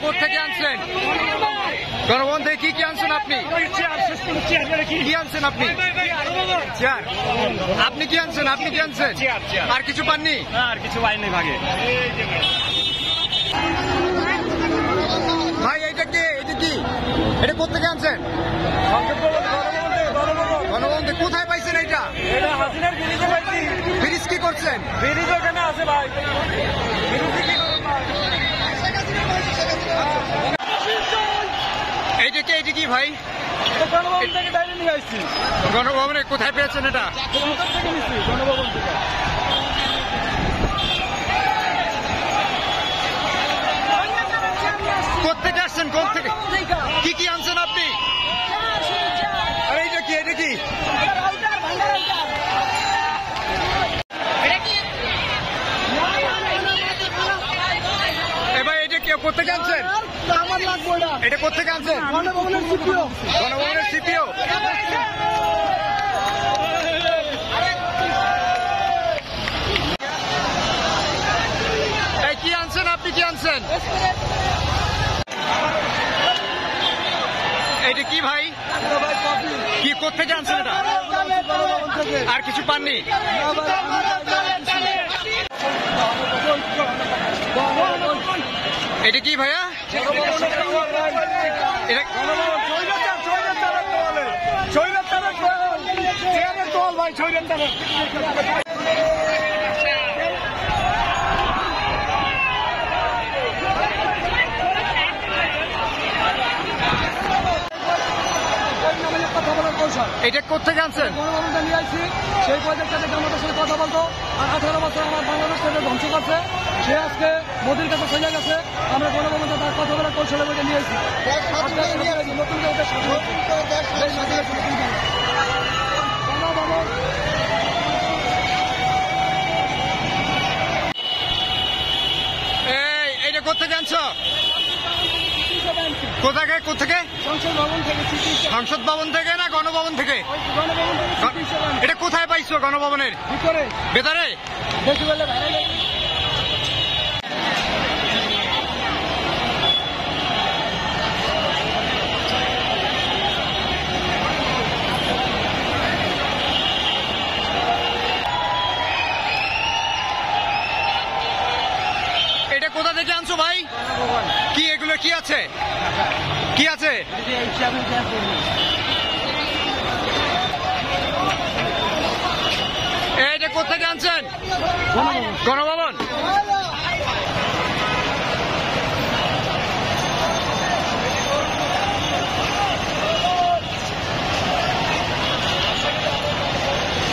কোথেকে আনছেন? গণভবন থেকে কি কি আনছেন আপনি? কি আনছেন আপনি? চেয়ার। আপনি কি আনছেন? আপনি কি আনছেন? আর কিছু পাননি? আর কিছু পাইনি ভাগে। ভাই এইটা কি? এটা কি? এটা কোথেকে আনছেন? গণভবন থেকে। কোথায় পাইছেন এইটা? এটা হাসিনার ব্রিজে পাইছি। ব্রিজ কি করছেন? ব্রিজ ওখানে আছে ভাই। এইটা কি? এইটা কি ভাই? গণভবন থেকে ডাইরে নিয়ে আসছি। গণভবনে কোথায় পেয়েছেন এটা? থেকে নিচ্ছি গণভবন থেকে। কোথেকে আসছেন? কোন থেকে? কি কি আনছেন আপনি? আর এইটা কি? এটা কি? এবার এটা কি কোথেকে আনছেন? এটা কোথেকে আনছেন? গণভবনের সিপিও। এই কি আনছেন আপনি? কি আনছেন? এটা কি ভাই? কি কোথেকে আনছেন এটা? আর কিছু পাননি? এটা কি ভাইয়া? এটা কোথেকে আনছেন? গণভবনটা নিয়ে আসছি। সেই প্রজেক্টটাতে আমাদের সাথে কথা বলতো। আর 18 বছর আমার বাংলাদেশ থেকে ধ্বংস করছে। সে আজকে মোদির কাছে চলে গেছে। আমরা গণভবনটা তার কথা বলার কৌশলে বইটা নিয়ে আসছি। নতুন এইটা কোথেকে আনছো? কোথাকে? কোথেকে? সংসদ ভবন থেকে না গণভবন থেকে? এটা কোথায় পাইছো? গণভবনের ভেতরে? এটা কোথা থেকে আনছো ভাই? কি এগুলো? কি আছে? কি আছে? এইটা কোথেকে আনছেন? গণভবন।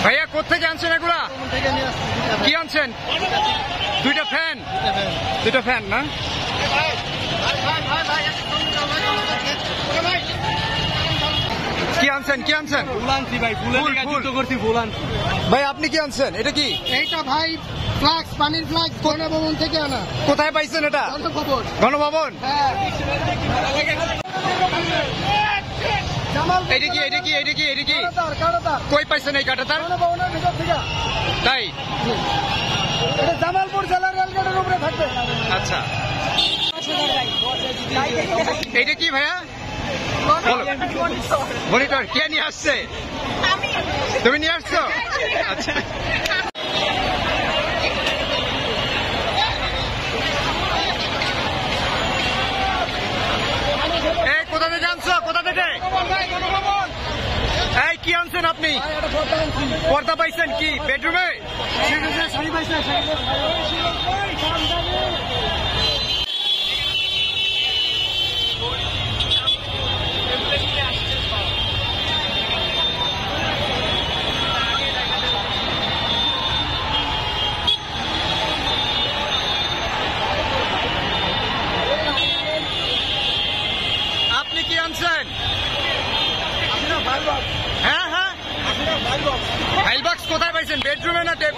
ভাইয়া কোথেকে আনছেন এগুলা? কি আনছেন? দুইটা ফ্যান। দুইটা ফ্যান না? কি আনছেন? কি আনছেন? ভাই আপনি কি আনছেন? এটা কি? এইটা ভাই ফ্লাক্স, পানির ফ্লাক্স গণভবন থেকে আনা। কোথায় পাইছেন এটা? গণভবন। গণভবন। হ্যাঁ। এটা কি? এটা কি? এটা কি? এটা কি? কাটাতার। কই পাইছেন এই কাটাতার? গণভবনের ভিতর থেকে। তাই? এটা জামালপুর জেলার রেলগেটের উপরে থাকবে। আচ্ছা। এইটা কি ভাইয়া? মনিটর কে নিয়ে আসছে? তুমি নিয়ে আসছো? আচ্ছা। এই কোথা থেকে আনছো? কোথা থেকে? এই কি আনছেন আপনি? পর্দা পাইছেন কি? বেডরুমে? আপনি কি আনছেন? হ্যাঁ হ্যাঁ, ফাইল বক্স কোথায় পাইছেন? বেডরুমে না টেপ?